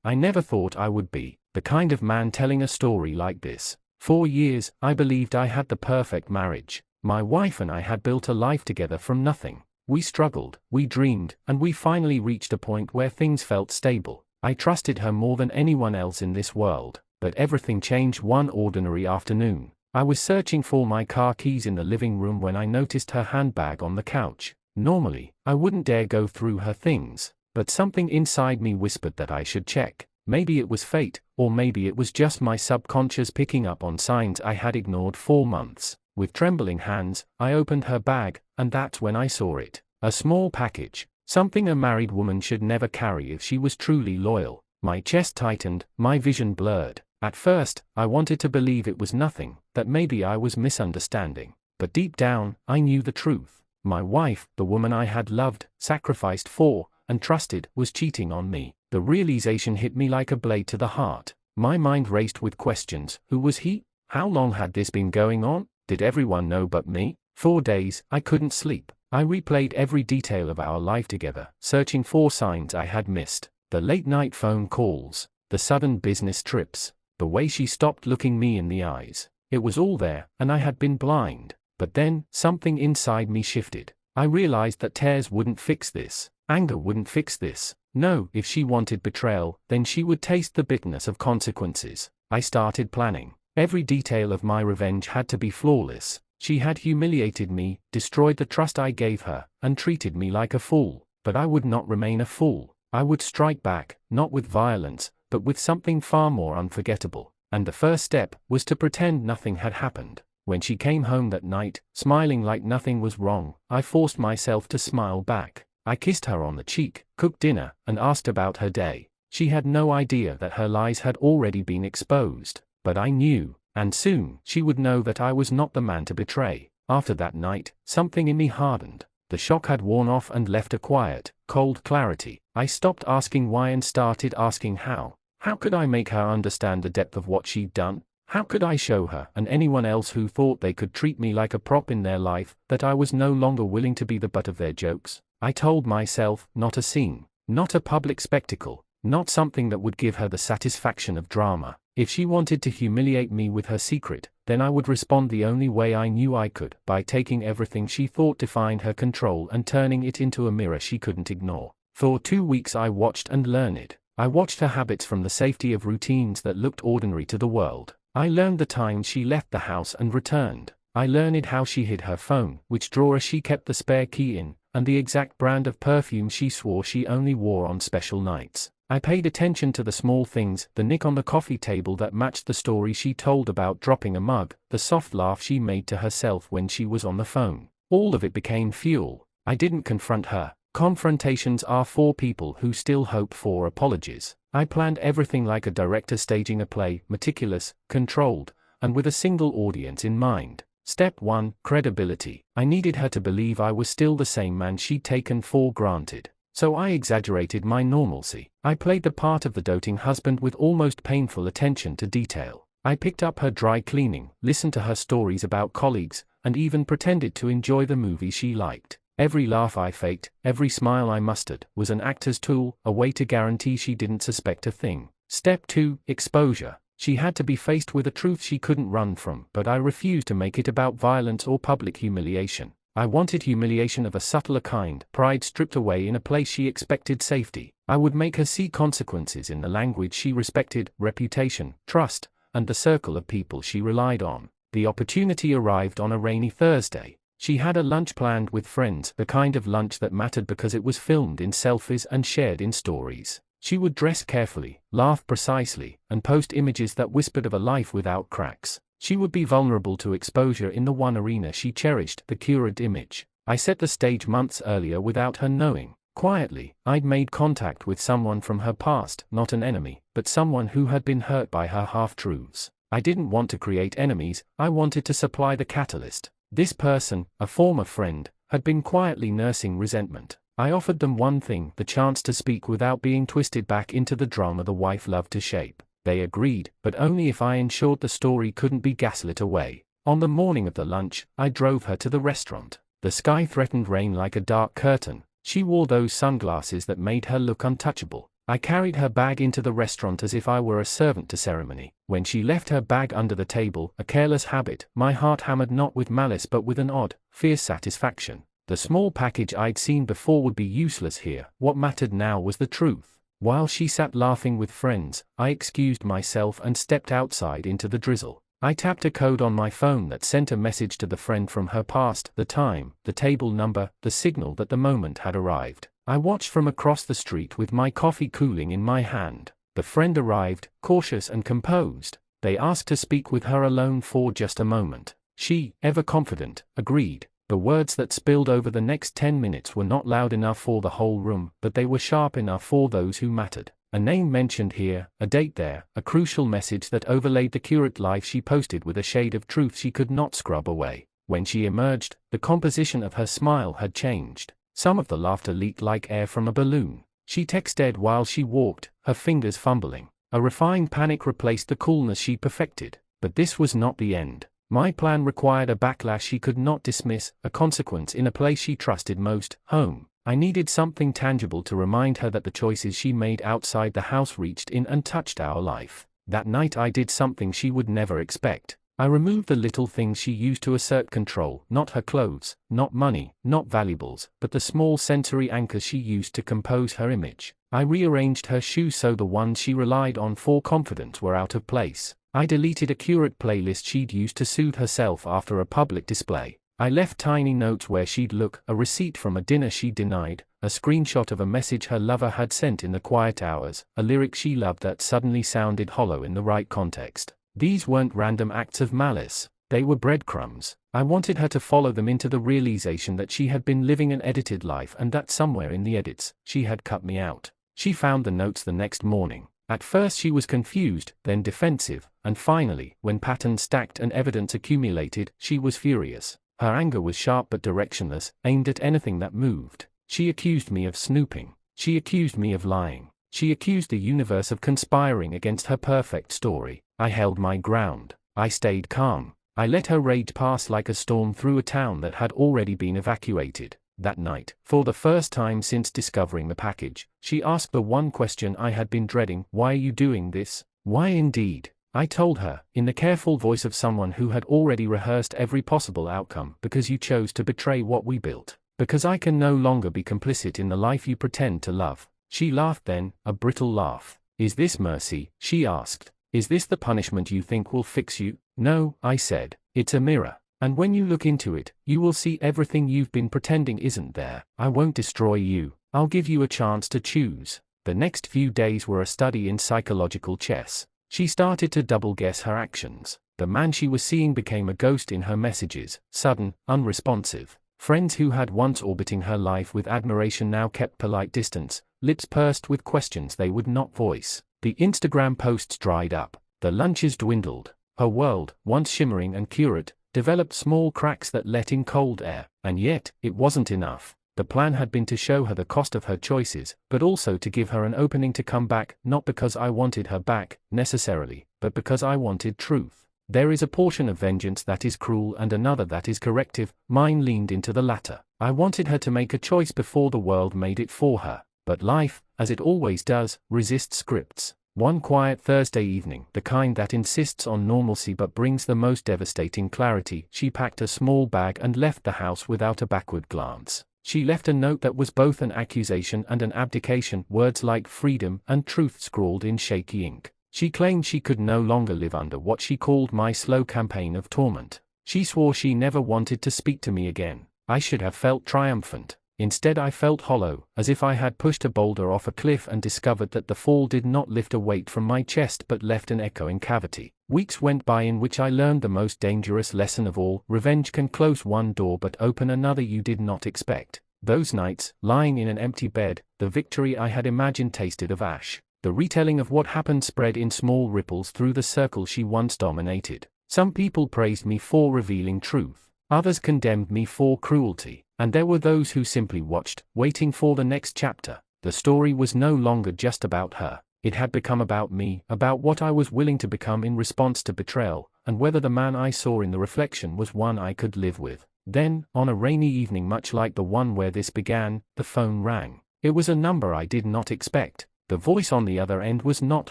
I never thought I would be the kind of man telling a story like this. For years, I believed I had the perfect marriage. My wife and I had built a life together from nothing. We struggled, we dreamed, and we finally reached a point where things felt stable. I trusted her more than anyone else in this world. But everything changed one ordinary afternoon. I was searching for my car keys in the living room when I noticed her handbag on the couch. Normally, I wouldn't dare go through her things, but something inside me whispered that I should check. Maybe it was fate, or maybe it was just my subconscious picking up on signs I had ignored for months. With trembling hands, I opened her bag, and that's when I saw it. A small package. Something a married woman should never carry if she was truly loyal. My chest tightened, my vision blurred. At first, I wanted to believe it was nothing, that maybe I was misunderstanding. But deep down, I knew the truth. My wife, the woman I had loved, sacrificed for, and trusted, was cheating on me. The realization hit me like a blade to the heart. My mind raced with questions. Who was he? How long had this been going on? Did everyone know but me? For days, I couldn't sleep. I replayed every detail of our life together, searching for signs I had missed. The late-night phone calls, the sudden business trips, the way she stopped looking me in the eyes. It was all there, and I had been blind. But then, something inside me shifted. I realized that tears wouldn't fix this. Anger wouldn't fix this. No, if she wanted betrayal, then she would taste the bitterness of consequences. I started planning. Every detail of my revenge had to be flawless. She had humiliated me, destroyed the trust I gave her, and treated me like a fool. But I would not remain a fool. I would strike back, not with violence, but with something far more unforgettable. And the first step was to pretend nothing had happened. When she came home that night, smiling like nothing was wrong, I forced myself to smile back. I kissed her on the cheek, cooked dinner, and asked about her day. She had no idea that her lies had already been exposed. But I knew, and soon she would know that I was not the man to betray. After that night, something in me hardened. The shock had worn off and left a quiet, cold clarity. I stopped asking why and started asking how. How could I make her understand the depth of what she'd done? How could I show her, and anyone else who thought they could treat me like a prop in their life, that I was no longer willing to be the butt of their jokes? I told myself, not a scene, not a public spectacle, not something that would give her the satisfaction of drama. If she wanted to humiliate me with her secret, then I would respond the only way I knew I could, by taking everything she thought defined her control and turning it into a mirror she couldn't ignore. For 2 weeks I watched and learned. I watched her habits from the safety of routines that looked ordinary to the world. I learned the times she left the house and returned. I learned how she hid her phone, which drawer she kept the spare key in, and the exact brand of perfume she swore she only wore on special nights. I paid attention to the small things, the nick on the coffee table that matched the story she told about dropping a mug, the soft laugh she made to herself when she was on the phone. All of it became fuel. I didn't confront her. Confrontations are for people who still hope for apologies. I planned everything like a director staging a play, meticulous, controlled, and with a single audience in mind. Step 1, credibility. I needed her to believe I was still the same man she'd taken for granted. So I exaggerated my normalcy. I played the part of the doting husband with almost painful attention to detail. I picked up her dry cleaning, listened to her stories about colleagues, and even pretended to enjoy the movie she liked. Every laugh I faked, every smile I mustered, was an actor's tool, a way to guarantee she didn't suspect a thing. Step 2, exposure. She had to be faced with a truth she couldn't run from, but I refused to make it about violence or public humiliation. I wanted humiliation of a subtler kind, pride stripped away in a place she expected safety. I would make her see consequences in the language she respected, reputation, trust, and the circle of people she relied on. The opportunity arrived on a rainy Thursday. She had a lunch planned with friends, the kind of lunch that mattered because it was filmed in selfies and shared in stories. She would dress carefully, laugh precisely, and post images that whispered of a life without cracks. She would be vulnerable to exposure in the one arena she cherished, the curated image. I set the stage months earlier without her knowing. Quietly, I'd made contact with someone from her past, not an enemy, but someone who had been hurt by her half-truths. I didn't want to create enemies, I wanted to supply the catalyst. This person, a former friend, had been quietly nursing resentment. I offered them one thing, the chance to speak without being twisted back into the drama the wife loved to shape. They agreed, but only if I ensured the story couldn't be gaslit away. On the morning of the lunch, I drove her to the restaurant. The sky threatened rain like a dark curtain. She wore those sunglasses that made her look untouchable. I carried her bag into the restaurant as if I were a servant to ceremony. When she left her bag under the table, a careless habit, my heart hammered not with malice but with an odd, fierce satisfaction. The small package I'd seen before would be useless here. What mattered now was the truth. While she sat laughing with friends, I excused myself and stepped outside into the drizzle. I tapped a code on my phone that sent a message to the friend from her past, the time, the table number, the signal that the moment had arrived. I watched from across the street with my coffee cooling in my hand. The friend arrived, cautious and composed. They asked to speak with her alone for just a moment. She, ever confident, agreed. The words that spilled over the next 10 minutes were not loud enough for the whole room, but they were sharp enough for those who mattered. A name mentioned here, a date there, a crucial message that overlaid the curate life she posted with a shade of truth she could not scrub away. When she emerged, the composition of her smile had changed. Some of the laughter leaked like air from a balloon. She texted while she walked, her fingers fumbling. A refined panic replaced the coolness she perfected. But this was not the end. My plan required a backlash she could not dismiss, a consequence in a place she trusted most, home. I needed something tangible to remind her that the choices she made outside the house reached in and touched our life. That night I did something she would never expect. I removed the little things she used to assert control, not her clothes, not money, not valuables, but the small sensory anchors she used to compose her image. I rearranged her shoes so the ones she relied on for confidence were out of place. I deleted a curate playlist she'd used to soothe herself after a public display. I left tiny notes where she'd look, a receipt from a dinner she denied, a screenshot of a message her lover had sent in the quiet hours, a lyric she loved that suddenly sounded hollow in the right context. These weren't random acts of malice. They were breadcrumbs. I wanted her to follow them into the realization that she had been living an edited life and that somewhere in the edits, she had cut me out. She found the notes the next morning. At first she was confused, then defensive, and finally, when patterns stacked and evidence accumulated, she was furious. Her anger was sharp but directionless, aimed at anything that moved. She accused me of snooping. She accused me of lying. She accused the universe of conspiring against her perfect story. I held my ground. I stayed calm. I let her rage pass like a storm through a town that had already been evacuated. That night, for the first time since discovering the package, she asked the one question I had been dreading: why are you doing this? Why indeed? I told her, in the careful voice of someone who had already rehearsed every possible outcome: because you chose to betray what we built. Because I can no longer be complicit in the life you pretend to love. She laughed then, a brittle laugh. Is this mercy? She asked. Is this the punishment you think will fix you? No, I said. It's a mirror. And when you look into it, you will see everything you've been pretending isn't there. I won't destroy you. I'll give you a chance to choose. The next few days were a study in psychological chess. She started to double-guess her actions. The man she was seeing became a ghost in her messages, sudden, unresponsive. Friends who had once orbiting her life with admiration now kept polite distance, lips pursed with questions they would not voice. The Instagram posts dried up. The lunches dwindled. Her world, once shimmering and curate, developed small cracks that let in cold air. And yet, it wasn't enough. The plan had been to show her the cost of her choices, but also to give her an opening to come back, not because I wanted her back, necessarily, but because I wanted truth. There is a portion of vengeance that is cruel and another that is corrective. Mine leaned into the latter. I wanted her to make a choice before the world made it for her. But life, as it always does, resists scripts. One quiet Thursday evening, the kind that insists on normalcy but brings the most devastating clarity, she packed a small bag and left the house without a backward glance. She left a note that was both an accusation and an abdication, words like freedom and truth scrawled in shaky ink. She claimed she could no longer live under what she called my slow campaign of torment. She swore she never wanted to speak to me again. I should have felt triumphant. Instead I felt hollow, as if I had pushed a boulder off a cliff and discovered that the fall did not lift a weight from my chest but left an echoing cavity. Weeks went by in which I learned the most dangerous lesson of all: revenge can close one door but open another you did not expect. Those nights, lying in an empty bed, the victory I had imagined tasted of ash. The retelling of what happened spread in small ripples through the circle she once dominated. Some people praised me for revealing truth. Others condemned me for cruelty. And there were those who simply watched, waiting for the next chapter. The story was no longer just about her. It had become about me, about what I was willing to become in response to betrayal, and whether the man I saw in the reflection was one I could live with. Then, on a rainy evening much like the one where this began, the phone rang. It was a number I did not expect. The voice on the other end was not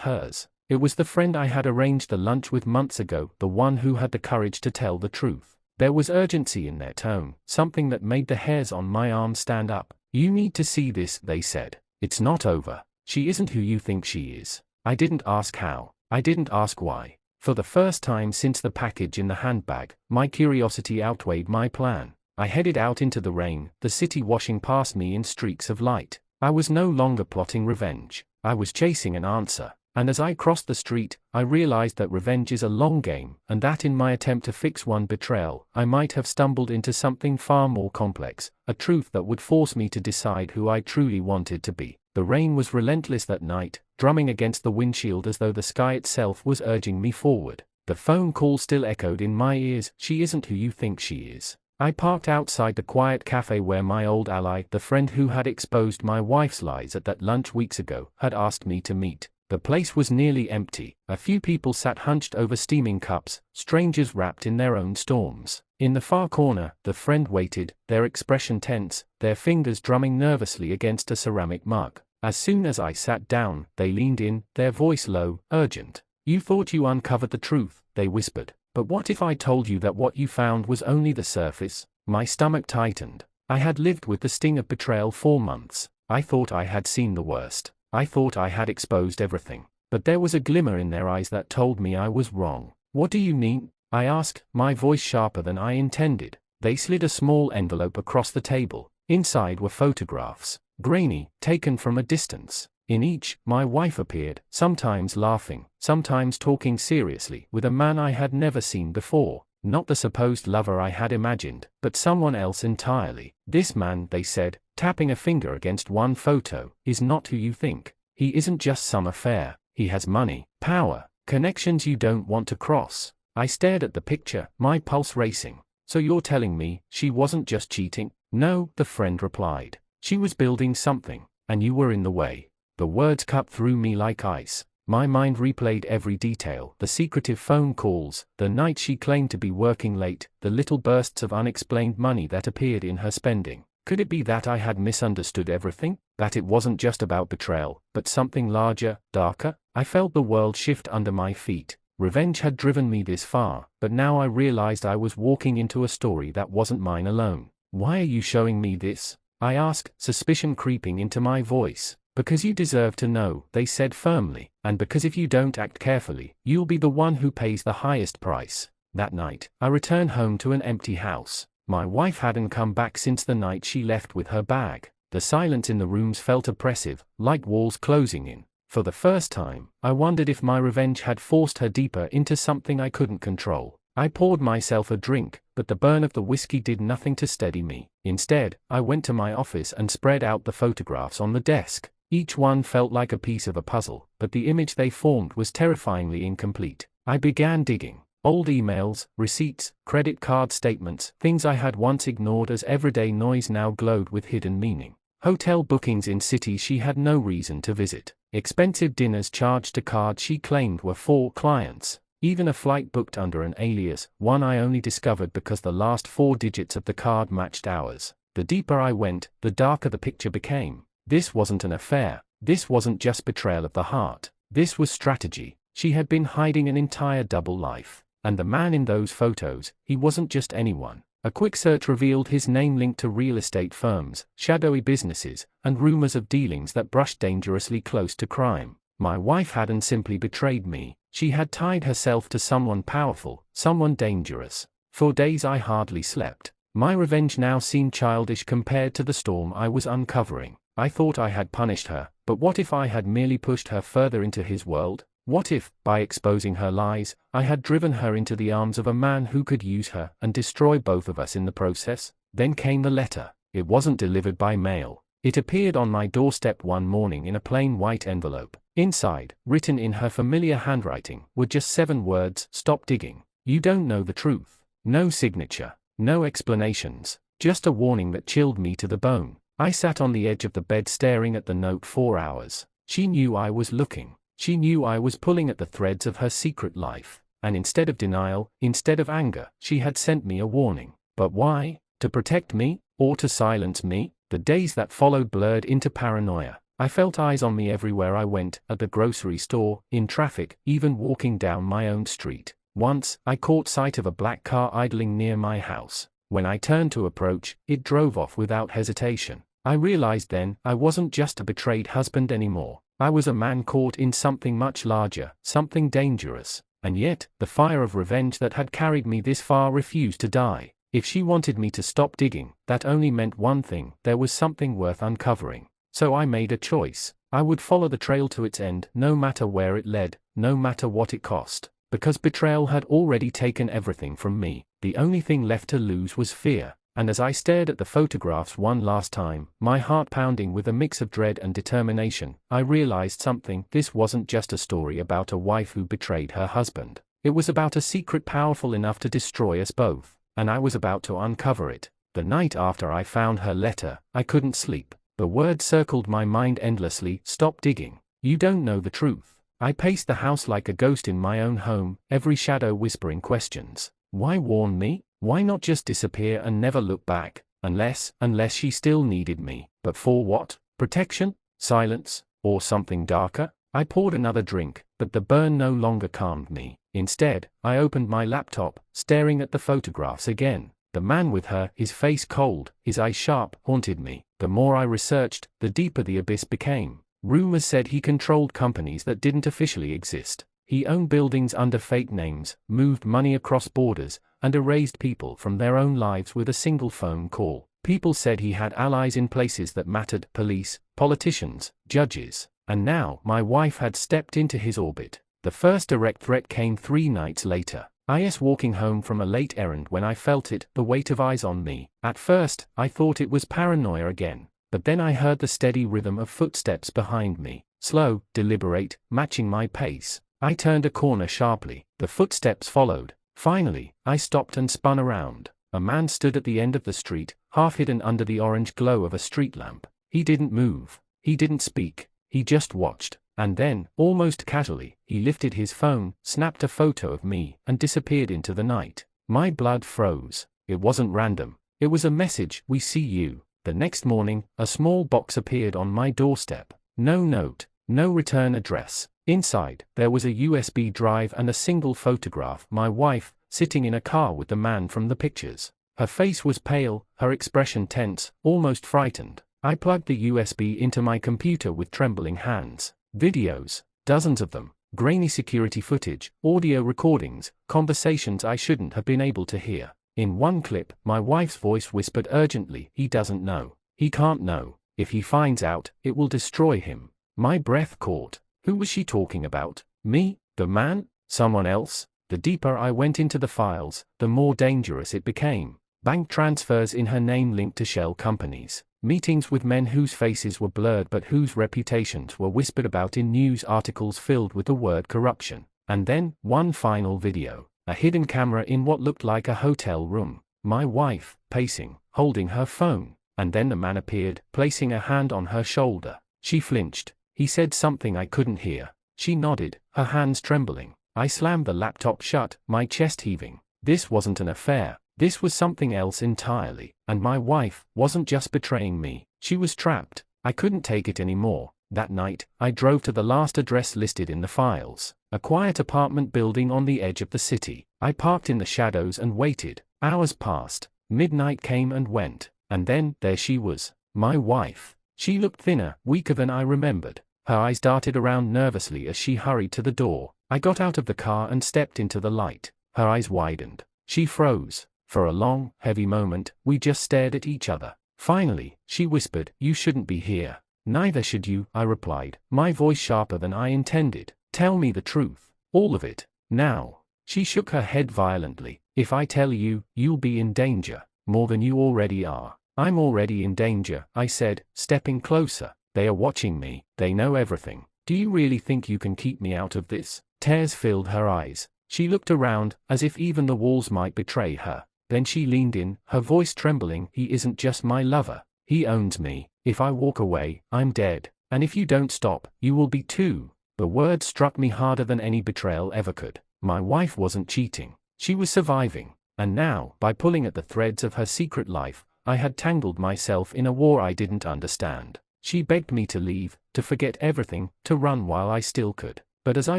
hers. It was the friend I had arranged the lunch with months ago, the one who had the courage to tell the truth. There was urgency in their tone, something that made the hairs on my arm stand up. "You need to see this," they said. "It's not over. She isn't who you think she is." I didn't ask how. I didn't ask why. For the first time since the package in the handbag, my curiosity outweighed my plan. I headed out into the rain, the city washing past me in streaks of light. I was no longer plotting revenge. I was chasing an answer. And as I crossed the street, I realized that revenge is a long game, and that in my attempt to fix one betrayal, I might have stumbled into something far more complex, a truth that would force me to decide who I truly wanted to be. The rain was relentless that night, drumming against the windshield as though the sky itself was urging me forward. The phone call still echoed in my ears. "She isn't who you think she is." I parked outside the quiet cafe where my old ally, the friend who had exposed my wife's lies at that lunch weeks ago, had asked me to meet. The place was nearly empty. A few people sat hunched over steaming cups, strangers wrapped in their own storms. In the far corner, the friend waited, their expression tense, their fingers drumming nervously against a ceramic mug. As soon as I sat down, they leaned in, their voice low, urgent. "You thought you uncovered the truth," they whispered. "But what if I told you that what you found was only the surface?" My stomach tightened. I had lived with the sting of betrayal for months. I thought I had seen the worst. I thought I had exposed everything. But there was a glimmer in their eyes that told me I was wrong. "What do you mean?" I asked, my voice sharper than I intended. They slid a small envelope across the table. Inside were photographs, grainy, taken from a distance. In each, my wife appeared, sometimes laughing, sometimes talking seriously, with a man I had never seen before. Not the supposed lover I had imagined, but someone else entirely. "This man," they said, tapping a finger against one photo, "is not who you think. He isn't just some affair. He has money, power, connections you don't want to cross." I stared at the picture, my pulse racing. "So you're telling me, she wasn't just cheating?" "No," the friend replied. "She was building something, and you were in the way." The words cut through me like ice. My mind replayed every detail, the secretive phone calls, the night she claimed to be working late, the little bursts of unexplained money that appeared in her spending. Could it be that I had misunderstood everything? That it wasn't just about betrayal, but something larger, darker? I felt the world shift under my feet. Revenge had driven me this far, but now I realized I was walking into a story that wasn't mine alone. "Why are you showing me this?" I asked, suspicion creeping into my voice. "Because you deserve to know," they said firmly, "and because if you don't act carefully, you'll be the one who pays the highest price." That night, I returned home to an empty house. My wife hadn't come back since the night she left with her bag. The silence in the rooms felt oppressive, like walls closing in. For the first time, I wondered if my revenge had forced her deeper into something I couldn't control. I poured myself a drink, but the burn of the whiskey did nothing to steady me. Instead, I went to my office and spread out the photographs on the desk. Each one felt like a piece of a puzzle, but the image they formed was terrifyingly incomplete. I began digging. Old emails, receipts, credit card statements, things I had once ignored as everyday noise now glowed with hidden meaning. Hotel bookings in cities she had no reason to visit. Expensive dinners charged to cards she claimed were for clients. Even a flight booked under an alias, one I only discovered because the last 4 digits of the card matched ours. The deeper I went, the darker the picture became. This wasn't an affair. This wasn't just betrayal of the heart. This was strategy. She had been hiding an entire double life. And the man in those photos, he wasn't just anyone. A quick search revealed his name linked to real estate firms, shadowy businesses, and rumors of dealings that brushed dangerously close to crime. My wife hadn't simply betrayed me. She had tied herself to someone powerful, someone dangerous. For days I hardly slept. My revenge now seemed childish compared to the storm I was uncovering. I thought I had punished her, but what if I had merely pushed her further into his world? What if, by exposing her lies, I had driven her into the arms of a man who could use her and destroy both of us in the process? Then came the letter. It wasn't delivered by mail. It appeared on my doorstep one morning in a plain white envelope. Inside, written in her familiar handwriting, were just 7 words: "Stop digging. You don't know the truth." No signature, no explanations, just a warning that chilled me to the bone. I sat on the edge of the bed staring at the note for hours. She knew I was looking. She knew I was pulling at the threads of her secret life. And instead of denial, instead of anger, she had sent me a warning. But why? To protect me? Or to silence me? The days that followed blurred into paranoia. I felt eyes on me everywhere I went, at the grocery store, in traffic, even walking down my own street. Once, I caught sight of a black car idling near my house. When I turned to approach, it drove off without hesitation. I realized then, I wasn't just a betrayed husband anymore. I was a man caught in something much larger, something dangerous. And yet, the fire of revenge that had carried me this far refused to die. If she wanted me to stop digging, that only meant one thing: there was something worth uncovering. So I made a choice. I would follow the trail to its end, no matter where it led, no matter what it cost. Because betrayal had already taken everything from me, the only thing left to lose was fear. And as I stared at the photographs one last time, my heart pounding with a mix of dread and determination, I realized something. This wasn't just a story about a wife who betrayed her husband. It was about a secret powerful enough to destroy us both, and I was about to uncover it. The night after I found her letter, I couldn't sleep. The words circled my mind endlessly: stop digging. You don't know the truth. I paced the house like a ghost in my own home, every shadow whispering questions. Why warn me? Why not just disappear and never look back? Unless she still needed me. But for what? Protection? Silence? Or something darker? I poured another drink, but the burn no longer calmed me. Instead, I opened my laptop, staring at the photographs again. The man with her, his face cold, his eyes sharp, haunted me. The more I researched, the deeper the abyss became. Rumors said he controlled companies that didn't officially exist. He owned buildings under fake names, moved money across borders, and erased people from their own lives with a single phone call. People said he had allies in places that mattered: police, politicians, judges. And now, my wife had stepped into his orbit. The first direct threat came 3 nights later. I was walking home from a late errand when I felt it, the weight of eyes on me. At first, I thought it was paranoia again. But then I heard the steady rhythm of footsteps behind me. Slow, deliberate, matching my pace. I turned a corner sharply. The footsteps followed. Finally, I stopped and spun around. A man stood at the end of the street, half hidden under the orange glow of a street lamp. He didn't move. He didn't speak. He just watched. And then, almost casually, he lifted his phone, snapped a photo of me, and disappeared into the night. My blood froze. It wasn't random. It was a message: we see you. The next morning, a small box appeared on my doorstep. No note, no return address. Inside, there was a USB drive and a single photograph: my wife, sitting in a car with the man from the pictures. Her face was pale, her expression tense, almost frightened. I plugged the USB into my computer with trembling hands. Videos, dozens of them, grainy security footage, audio recordings, conversations I shouldn't have been able to hear. In one clip, my wife's voice whispered urgently: he doesn't know. He can't know. If he finds out, it will destroy him. My breath caught. Who was she talking about? Me? The man? Someone else? The deeper I went into the files, the more dangerous it became. Bank transfers in her name linked to shell companies. Meetings with men whose faces were blurred but whose reputations were whispered about in news articles filled with the word corruption. And then, one final video. A hidden camera in what looked like a hotel room. My wife, pacing, holding her phone. And then the man appeared, placing a hand on her shoulder. She flinched. He said something I couldn't hear. She nodded, her hands trembling. I slammed the laptop shut, my chest heaving. This wasn't an affair. This was something else entirely. And my wife wasn't just betraying me. She was trapped. I couldn't take it anymore. That night, I drove to the last address listed in the files. A quiet apartment building on the edge of the city. I parked in the shadows and waited. Hours passed. Midnight came and went. And then, there she was. My wife. She looked thinner, weaker than I remembered. Her eyes darted around nervously as she hurried to the door. I got out of the car and stepped into the light. Her eyes widened. She froze. For a long, heavy moment, we just stared at each other. Finally, she whispered, "You shouldn't be here." "Neither should you," I replied, my voice sharper than I intended. "Tell me the truth. All of it. Now." She shook her head violently. "If I tell you, you'll be in danger. More than you already are." "I'm already in danger," I said, stepping closer. "They are watching me. They know everything. Do you really think you can keep me out of this?" Tears filled her eyes. She looked around, as if even the walls might betray her. Then she leaned in, her voice trembling. "He isn't just my lover. He owns me. If I walk away, I'm dead. And if you don't stop, you will be too." The words struck me harder than any betrayal ever could. My wife wasn't cheating. She was surviving. And now, by pulling at the threads of her secret life, I had tangled myself in a war I didn't understand. She begged me to leave, to forget everything, to run while I still could. But as I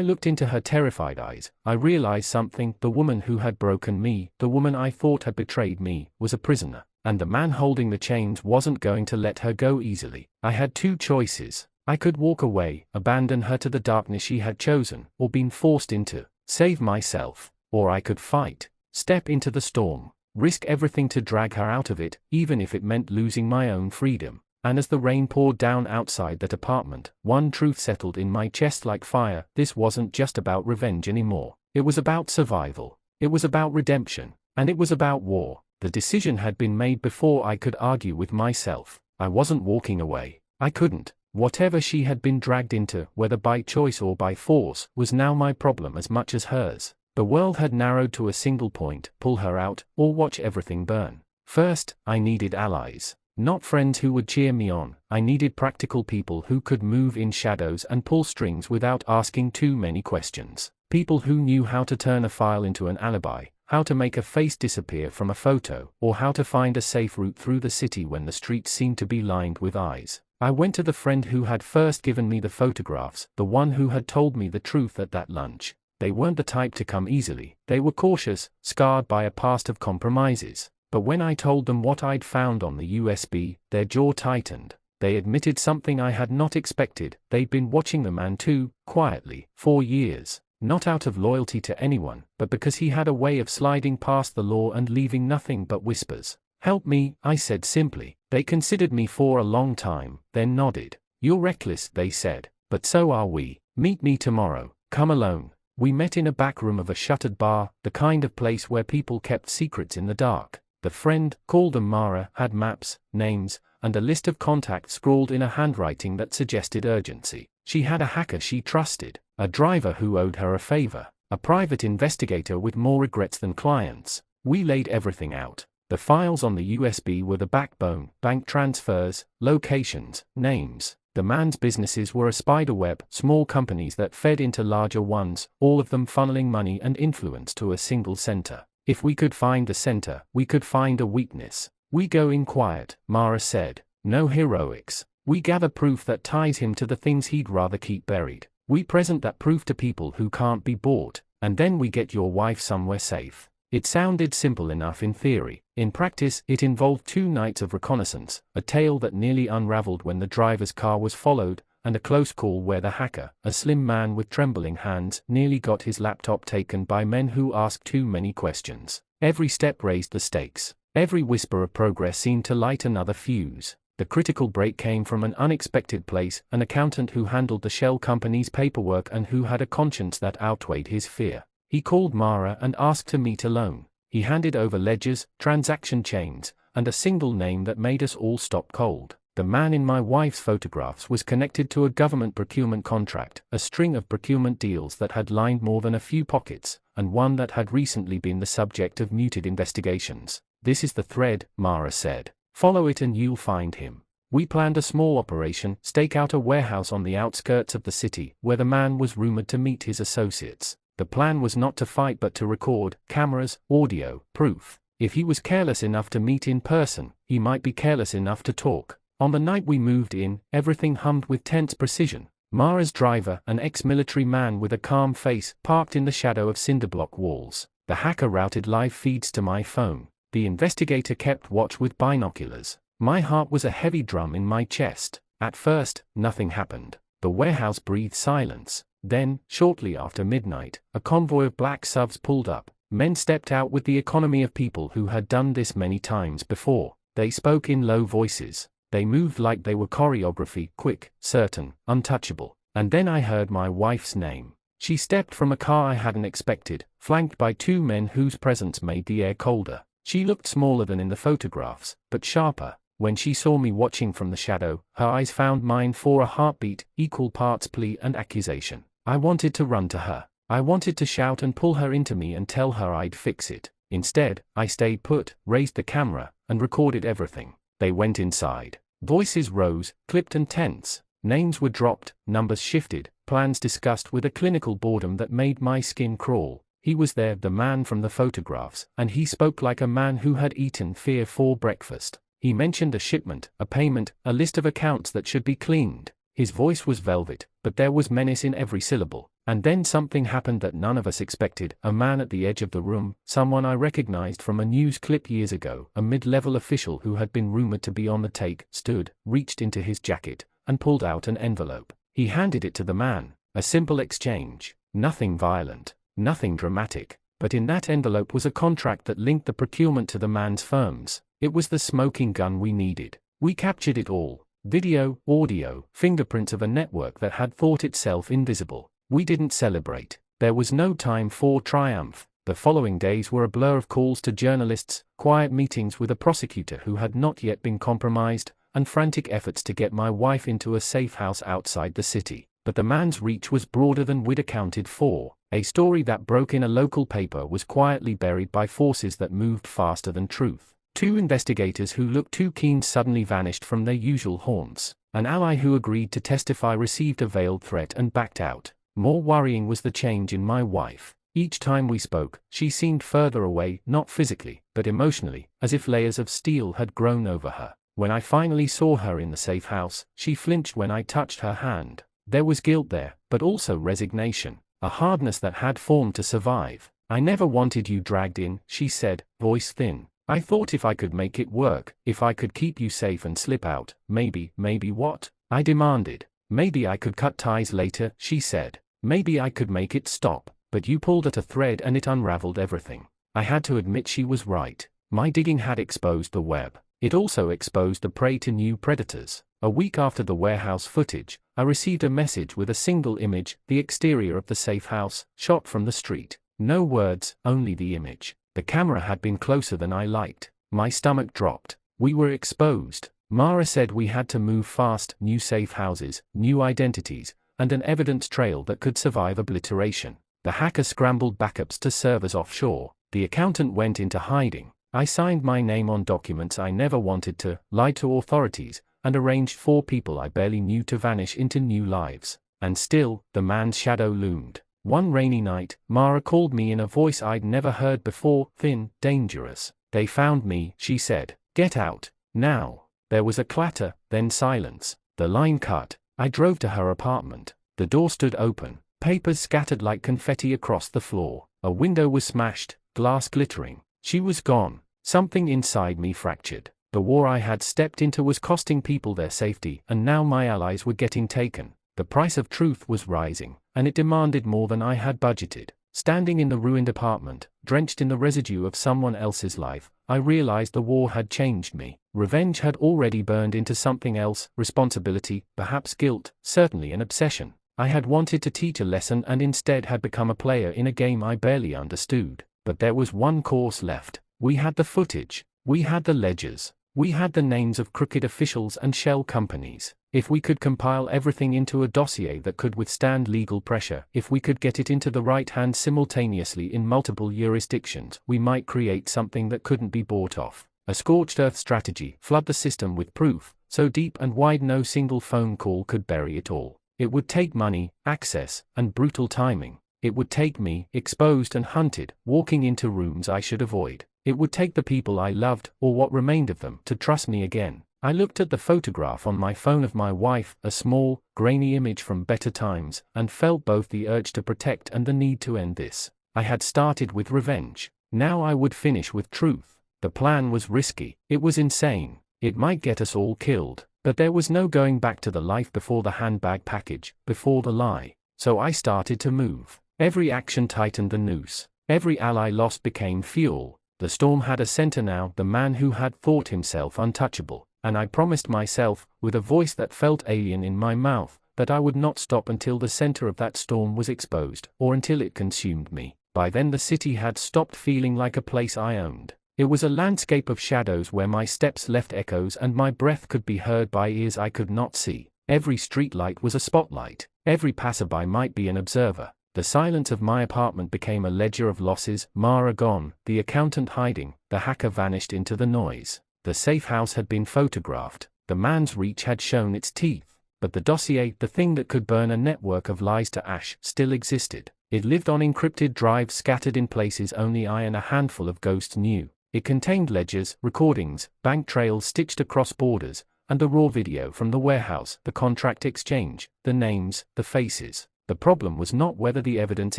looked into her terrified eyes, I realized something. The woman who had broken me, the woman I thought had betrayed me, was a prisoner, and the man holding the chains wasn't going to let her go easily. I had two choices. I could walk away, abandon her to the darkness she had chosen, or been forced into, save myself, or I could fight, step into the storm, risk everything to drag her out of it, even if it meant losing my own freedom. And as the rain poured down outside that apartment, one truth settled in my chest like fire. This wasn't just about revenge anymore. It was about survival. It was about redemption. And it was about war. The decision had been made before I could argue with myself. I wasn't walking away. I couldn't. Whatever she had been dragged into, whether by choice or by force, was now my problem as much as hers. The world had narrowed to a single point: pull her out, or watch everything burn. First, I needed allies. Not friends who would cheer me on. I needed practical people who could move in shadows and pull strings without asking too many questions. People who knew how to turn a file into an alibi, how to make a face disappear from a photo, or how to find a safe route through the city when the streets seemed to be lined with eyes. I went to the friend who had first given me the photographs, the one who had told me the truth at that lunch. They weren't the type to come easily. They were cautious, scarred by a past of compromises. But when I told them what I'd found on the USB, their jaw tightened. They admitted something I had not expected: they'd been watching the man too, quietly, for years. Not out of loyalty to anyone, but because he had a way of sliding past the law and leaving nothing but whispers. "Help me," I said simply. They considered me for a long time, then nodded. "You're reckless," they said, "but so are we. Meet me tomorrow. Come alone." We met in a back room of a shuttered bar, the kind of place where people kept secrets in the dark. The friend, called Mara, had maps, names, and a list of contacts scrawled in a handwriting that suggested urgency. She had a hacker she trusted, a driver who owed her a favor, a private investigator with more regrets than clients. We laid everything out. The files on the USB were the backbone: bank transfers, locations, names. The man's businesses were a spiderweb, small companies that fed into larger ones, all of them funneling money and influence to a single center. If we could find the center, we could find a weakness. "We go in quiet," Mara said. "No heroics. We gather proof that ties him to the things he'd rather keep buried. We present that proof to people who can't be bought, and then we get your wife somewhere safe." It sounded simple enough in theory. In practice, it involved 2 nights of reconnaissance, a tale that nearly unraveled when the driver's car was followed, and a close call where the hacker, a slim man with trembling hands, nearly got his laptop taken by men who asked too many questions. Every step raised the stakes. Every whisper of progress seemed to light another fuse. The critical break came from an unexpected place: an accountant who handled the shell company's paperwork and who had a conscience that outweighed his fear. He called Mara and asked to meet alone. He handed over ledgers, transaction chains, and a single name that made us all stop cold. The man in my wife's photographs was connected to a government procurement contract, a string of procurement deals that had lined more than a few pockets, and one that had recently been the subject of muted investigations. "This is the thread," Mara said. "Follow it and you'll find him." We planned a small operation: stake out a warehouse on the outskirts of the city, where the man was rumored to meet his associates. The plan was not to fight but to record: cameras, audio, proof. If he was careless enough to meet in person, he might be careless enough to talk. On the night we moved in, everything hummed with tense precision. Mara's driver, an ex-military man with a calm face, parked in the shadow of cinderblock walls. The hacker routed live feeds to my phone. The investigator kept watch with binoculars. My heart was a heavy drum in my chest. At first, nothing happened. The warehouse breathed silence. Then, shortly after midnight, a convoy of black SUVs pulled up. Men stepped out with the economy of people who had done this many times before. They spoke in low voices. They moved like they were choreography: quick, certain, untouchable. And then I heard my wife's name. She stepped from a car I hadn't expected, flanked by 2 men whose presence made the air colder. She looked smaller than in the photographs, but sharper. When she saw me watching from the shadow, her eyes found mine for a heartbeat, equal parts plea and accusation. I wanted to run to her. I wanted to shout and pull her into me and tell her I'd fix it. Instead, I stayed put, raised the camera, and recorded everything. They went inside. Voices rose, clipped and tense. Names were dropped, numbers shifted, plans discussed with a clinical boredom that made my skin crawl. He was there, the man from the photographs, and he spoke like a man who had eaten fear for breakfast. He mentioned a shipment, a payment, a list of accounts that should be cleaned. His voice was velvet, but there was menace in every syllable. And then something happened that none of us expected. A man at the edge of the room, someone I recognized from a news clip years ago, a mid-level official who had been rumored to be on the take, stood, reached into his jacket, and pulled out an envelope. He handed it to the man. A simple exchange. Nothing violent, nothing dramatic. But in that envelope was a contract that linked the procurement to the man's firms. It was the smoking gun we needed. We captured it all. Video, audio, fingerprints of a network that had thought itself invisible. We didn't celebrate. There was no time for triumph. The following days were a blur of calls to journalists, quiet meetings with a prosecutor who had not yet been compromised, and frantic efforts to get my wife into a safe house outside the city. But the man's reach was broader than we'd accounted for. A story that broke in a local paper was quietly buried by forces that moved faster than truth. 2 investigators who looked too keen suddenly vanished from their usual haunts. An ally who agreed to testify received a veiled threat and backed out. More worrying was the change in my wife. Each time we spoke, she seemed further away, not physically, but emotionally, as if layers of steel had grown over her. When I finally saw her in the safe house, she flinched when I touched her hand. There was guilt there, but also resignation, a hardness that had formed to survive. "I never wanted you dragged in," she said, voice thin. "I thought if I could make it work, if I could keep you safe and slip out, maybe what?" I demanded. "Maybe I could cut ties later," she said. "Maybe I could make it stop, but you pulled at a thread and it unraveled everything." I had to admit she was right. My digging had exposed the web. It also exposed the prey to new predators. A week after the warehouse footage, I received a message with a single image, the exterior of the safe house, shot from the street. No words, only the image. The camera had been closer than I liked. My stomach dropped. We were exposed. Mara said we had to move fast, new safe houses, new identities, and an evidence trail that could survive obliteration. The hacker scrambled backups to servers offshore. The accountant went into hiding. I signed my name on documents I never wanted to, lied to authorities, and arranged 4 people I barely knew to vanish into new lives. And still, the man's shadow loomed. One rainy night, Mara called me in a voice I'd never heard before, thin, dangerous. "They found me," she said. "Get out. Now." There was a clatter, then silence. The line cut. I drove to her apartment. The door stood open. Papers scattered like confetti across the floor. A window was smashed, glass glittering. She was gone. Something inside me fractured. The war I had stepped into was costing people their safety, and now my allies were getting taken. The price of truth was rising, and it demanded more than I had budgeted. Standing in the ruined apartment, drenched in the residue of someone else's life, I realized the war had changed me. Revenge had already burned into something else, responsibility, perhaps guilt, certainly an obsession. I had wanted to teach a lesson and instead had become a player in a game I barely understood. But there was one course left. We had the footage. We had the ledgers. We had the names of crooked officials and shell companies. If we could compile everything into a dossier that could withstand legal pressure, if we could get it into the right hands simultaneously in multiple jurisdictions, we might create something that couldn't be bought off. A scorched earth strategy, flood the system with proof, so deep and wide no single phone call could bury it all. It would take money, access, and brutal timing. It would take me, exposed and hunted, walking into rooms I should avoid. It would take the people I loved, or what remained of them, to trust me again. I looked at the photograph on my phone of my wife, a small, grainy image from better times, and felt both the urge to protect and the need to end this. I had started with revenge. Now I would finish with truth. The plan was risky. It was insane. It might get us all killed. But there was no going back to the life before the handbag package, before the lie. So I started to move. Every action tightened the noose. Every ally lost became fuel. The storm had a center now, the man who had thought himself untouchable. And I promised myself, with a voice that felt alien in my mouth, that I would not stop until the center of that storm was exposed, or until it consumed me. By then the city had stopped feeling like a place I owned. It was a landscape of shadows where my steps left echoes and my breath could be heard by ears I could not see. Every streetlight was a spotlight. Every passerby might be an observer. The silence of my apartment became a ledger of losses. Mara gone, the accountant hiding, the hacker vanished into the noise. The safe house had been photographed. The man's reach had shown its teeth. But the dossier, the thing that could burn a network of lies to ash, still existed. It lived on encrypted drives scattered in places only I and a handful of ghosts knew. It contained ledgers, recordings, bank trails stitched across borders, and the raw video from the warehouse, the contract exchange, the names, the faces. The problem was not whether the evidence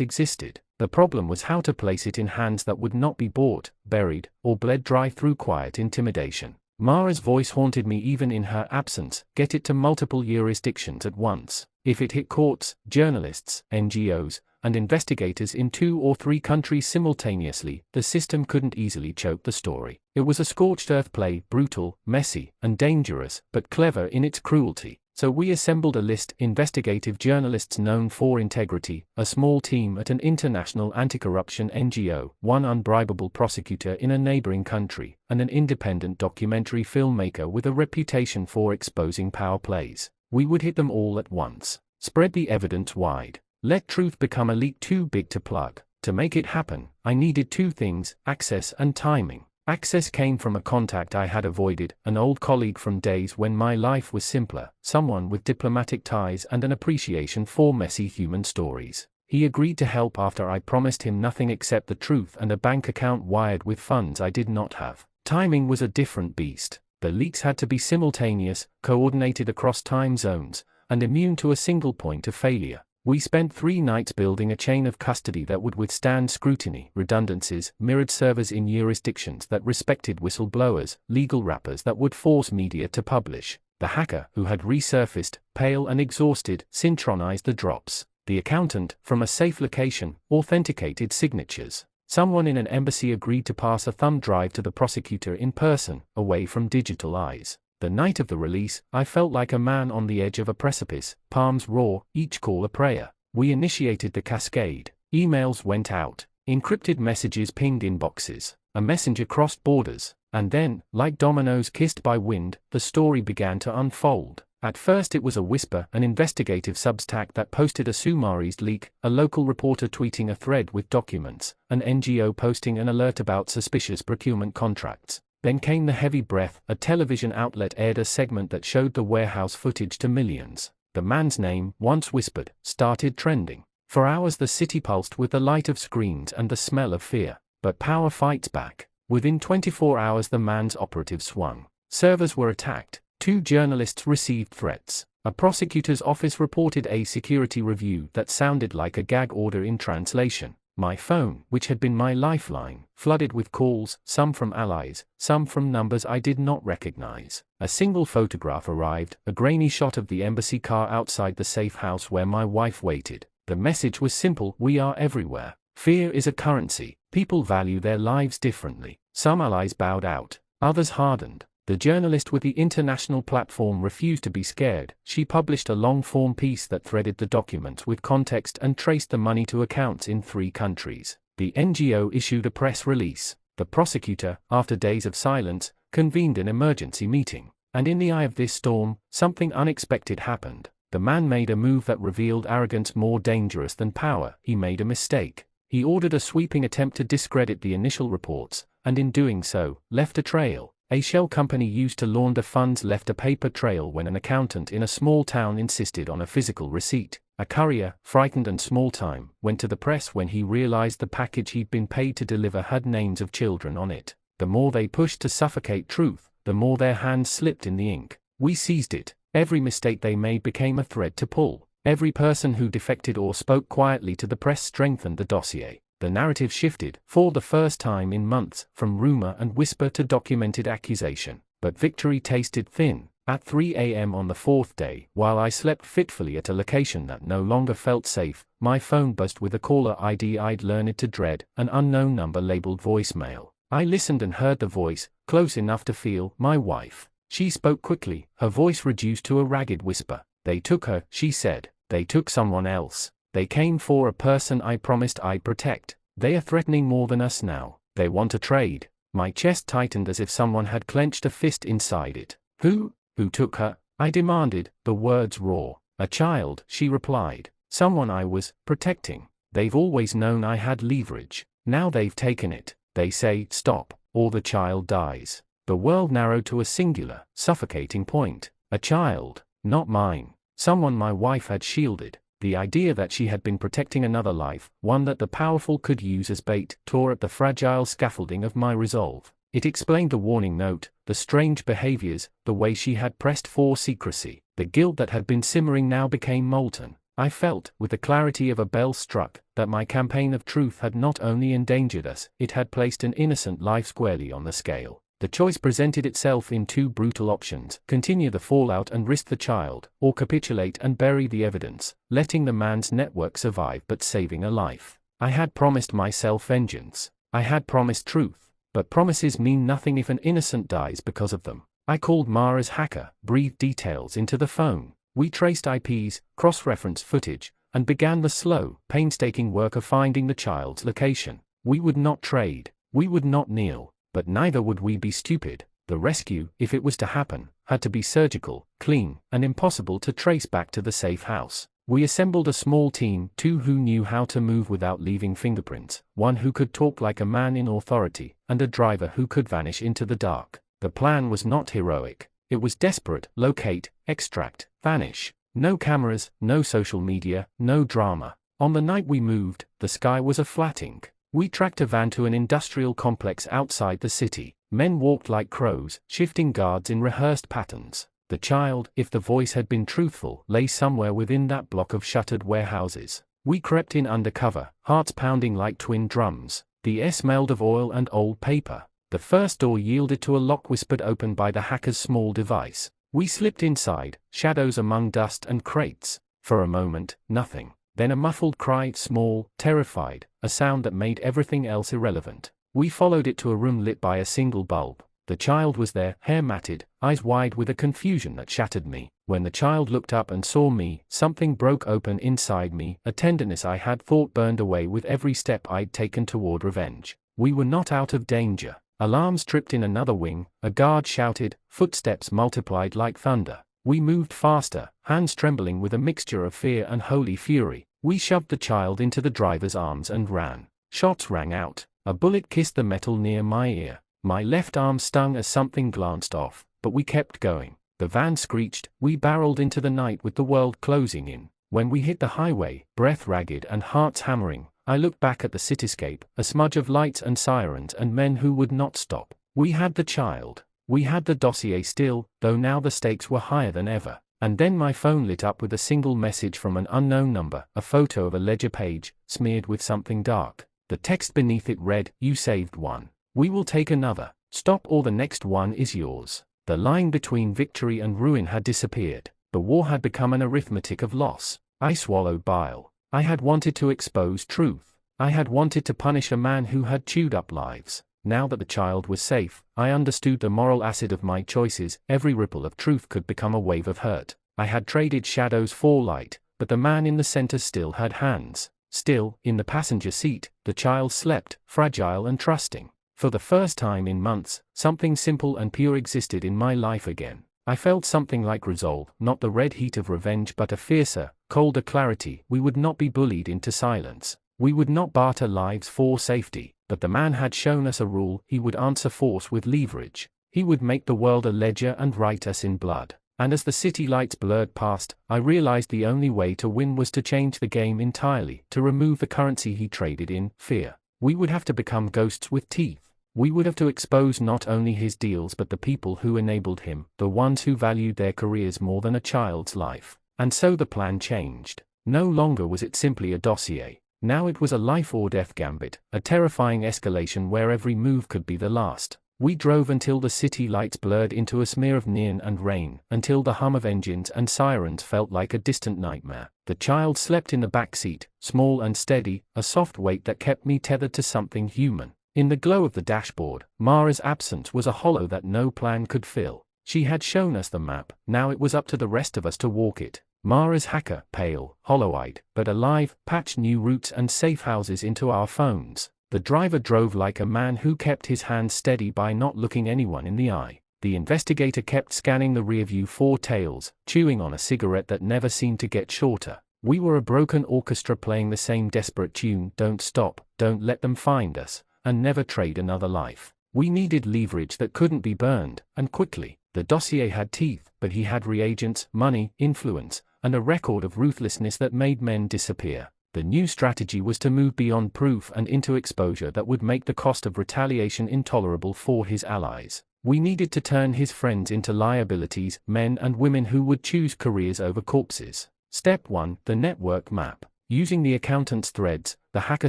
existed. The problem was how to place it in hands that would not be bought, buried, or bled dry through quiet intimidation. Mara's voice haunted me even in her absence. Get it to multiple jurisdictions at once. If it hit courts, journalists, NGOs, and investigators in 2 or 3 countries simultaneously, the system couldn't easily choke the story. It was a scorched earth play, brutal, messy, and dangerous, but clever in its cruelty. So we assembled a list: investigative journalists known for integrity, a small team at an international anti-corruption NGO, one unbribable prosecutor in a neighboring country, and an independent documentary filmmaker with a reputation for exposing power plays. We would hit them all at once. Spread the evidence wide. Let truth become a leak too big to plug. To make it happen, I needed 2 things: access and timing. Access came from a contact I had avoided, an old colleague from days when my life was simpler, someone with diplomatic ties and an appreciation for messy human stories. He agreed to help after I promised him nothing except the truth and a bank account wired with funds I did not have. Timing was a different beast. The leaks had to be simultaneous, coordinated across time zones, and immune to a single point of failure. We spent 3 nights building a chain of custody that would withstand scrutiny, redundancies, mirrored servers in jurisdictions that respected whistleblowers, legal wrappers that would force media to publish. The hacker, who had resurfaced, pale and exhausted, synchronized the drops. The accountant, from a safe location, authenticated signatures. Someone in an embassy agreed to pass a thumb drive to the prosecutor in person, away from digital eyes. The night of the release, I felt like a man on the edge of a precipice, palms raw, each call a prayer. We initiated the cascade. Emails went out. Encrypted messages pinged inboxes. A messenger crossed borders. And then, like dominoes kissed by wind, the story began to unfold. At first it was a whisper, an investigative Substack that posted a summarized leak, a local reporter tweeting a thread with documents, an NGO posting an alert about suspicious procurement contracts. Then came the heavy breath: a television outlet aired a segment that showed the warehouse footage to millions. The man's name, once whispered, started trending. For hours the city pulsed with the light of screens and the smell of fear. But power fights back. Within 24 hours the man's operatives swung. Servers were attacked. 2 journalists received threats. A prosecutor's office reported a security review that sounded like a gag order in translation. My phone, which had been my lifeline, flooded with calls, some from allies, some from numbers I did not recognize. A single photograph arrived, a grainy shot of the embassy car outside the safe house where my wife waited. The message was simple: we are everywhere. Fear is a currency. People value their lives differently. Some allies bowed out, others hardened. The journalist with the international platform refused to be scared. She published a long-form piece that threaded the documents with context and traced the money to accounts in 3 countries. The NGO issued a press release. The prosecutor, after days of silence, convened an emergency meeting. And in the eye of this storm, something unexpected happened. The man made a move that revealed arrogance more dangerous than power. He made a mistake. He ordered a sweeping attempt to discredit the initial reports, and in doing so, left a trail. A shell company used to launder funds left a paper trail when an accountant in a small town insisted on a physical receipt. A courier, frightened and small-time, went to the press when he realized the package he'd been paid to deliver had names of children on it. The more they pushed to suffocate truth, the more their hands slipped in the ink. We seized it. Every mistake they made became a thread to pull. Every person who defected or spoke quietly to the press strengthened the dossier. The narrative shifted, for the first time in months, from rumor and whisper to documented accusation. But victory tasted thin. At 3 a.m. on the 4th day, while I slept fitfully at a location that no longer felt safe, my phone buzzed with a caller ID I'd learned to dread, an unknown number labeled voicemail. I listened and heard the voice, close enough to feel, my wife. She spoke quickly, her voice reduced to a ragged whisper. They took her, she said. They took someone else. They came for a person I promised I'd protect. They are threatening more than us now. They want a trade. My chest tightened as if someone had clenched a fist inside it. Who took her? I demanded, the words raw. A child, she replied. Someone I was protecting. They've always known I had leverage. Now they've taken it. They say, stop, or the child dies. The world narrowed to a singular, suffocating point. A child, not mine. Someone my wife had shielded. The idea that she had been protecting another life, one that the powerful could use as bait, tore at the fragile scaffolding of my resolve. It explained the warning note, the strange behaviors, the way she had pressed for secrecy. The guilt that had been simmering now became molten. I felt, with the clarity of a bell struck, that my campaign of truth had not only endangered us, it had placed an innocent life squarely on the scale. The choice presented itself in two brutal options: continue the fallout and risk the child, or capitulate and bury the evidence, letting the man's network survive but saving a life. I had promised myself vengeance. I had promised truth. But promises mean nothing if an innocent dies because of them. I called Mara's hacker, breathed details into the phone. We traced IPs, cross-referenced footage, and began the slow, painstaking work of finding the child's location. We would not trade. We would not kneel. But neither would we be stupid. The rescue, if it was to happen, had to be surgical, clean, and impossible to trace back to the safe house. We assembled a small team, two who knew how to move without leaving fingerprints, one who could talk like a man in authority, and a driver who could vanish into the dark. The plan was not heroic. It was desperate: locate, extract, vanish. No cameras, no social media, no drama. On the night we moved, the sky was a flat ink. We tracked a van to an industrial complex outside the city. Men walked like crows, shifting guards in rehearsed patterns. The child, if the voice had been truthful, lay somewhere within that block of shuttered warehouses. We crept in undercover, hearts pounding like twin drums. The air smelled of oil and old paper. The first door yielded to a lock whispered open by the hacker's small device. We slipped inside, shadows among dust and crates. For a moment, nothing. Then a muffled cry, small, terrified, a sound that made everything else irrelevant. We followed it to a room lit by a single bulb. The child was there, hair matted, eyes wide with a confusion that shattered me. When the child looked up and saw me, something broke open inside me, a tenderness I had thought burned away with every step I'd taken toward revenge. We were not out of danger. Alarms tripped in another wing, a guard shouted, footsteps multiplied like thunder. We moved faster, hands trembling with a mixture of fear and holy fury. We shoved the child into the driver's arms and ran. Shots rang out. A bullet kissed the metal near my ear. My left arm stung as something glanced off, but we kept going. The van screeched. We barreled into the night with the world closing in. When we hit the highway, breath ragged and hearts hammering, I looked back at the cityscape, a smudge of lights and sirens and men who would not stop. We had the child. We had the dossier still, though now the stakes were higher than ever. And then my phone lit up with a single message from an unknown number, a photo of a ledger page, smeared with something dark. The text beneath it read, "You saved one. We will take another. Stop or the next one is yours." The line between victory and ruin had disappeared. The war had become an arithmetic of loss. I swallowed bile. I had wanted to expose truth. I had wanted to punish a man who had chewed up lives. Now that the child was safe, I understood the moral acid of my choices. Every ripple of truth could become a wave of hurt. I had traded shadows for light, but the man in the center still had hands. Still, in the passenger seat, the child slept, fragile and trusting. For the first time in months, something simple and pure existed in my life again. I felt something like resolve, not the red heat of revenge but a fiercer, colder clarity. We would not be bullied into silence. We would not barter lives for safety. But the man had shown us a rule: he would answer force with leverage. He would make the world a ledger and write us in blood. And as the city lights blurred past, I realized the only way to win was to change the game entirely, to remove the currency he traded in, fear. We would have to become ghosts with teeth. We would have to expose not only his deals but the people who enabled him, the ones who valued their careers more than a child's life. And so the plan changed. No longer was it simply a dossier. Now it was a life or death gambit, a terrifying escalation where every move could be the last. We drove until the city lights blurred into a smear of neon and rain, until the hum of engines and sirens felt like a distant nightmare. The child slept in the back seat, small and steady, a soft weight that kept me tethered to something human. In the glow of the dashboard, Mara's absence was a hollow that no plan could fill. She had shown us the map, now it was up to the rest of us to walk it. Mara's hacker, pale, hollow-eyed, but alive, patched new routes and safe houses into our phones. The driver drove like a man who kept his hands steady by not looking anyone in the eye. The investigator kept scanning the rearview for tails, chewing on a cigarette that never seemed to get shorter. We were a broken orchestra playing the same desperate tune: don't stop, don't let them find us, and never trade another life. We needed leverage that couldn't be burned, and quickly. The dossier had teeth, but he had reagents, money, influence, and a record of ruthlessness that made men disappear. The new strategy was to move beyond proof and into exposure that would make the cost of retaliation intolerable for his allies. We needed to turn his friends into liabilities, men and women who would choose careers over corpses. Step 1. The network map. Using the accountant's threads, the hacker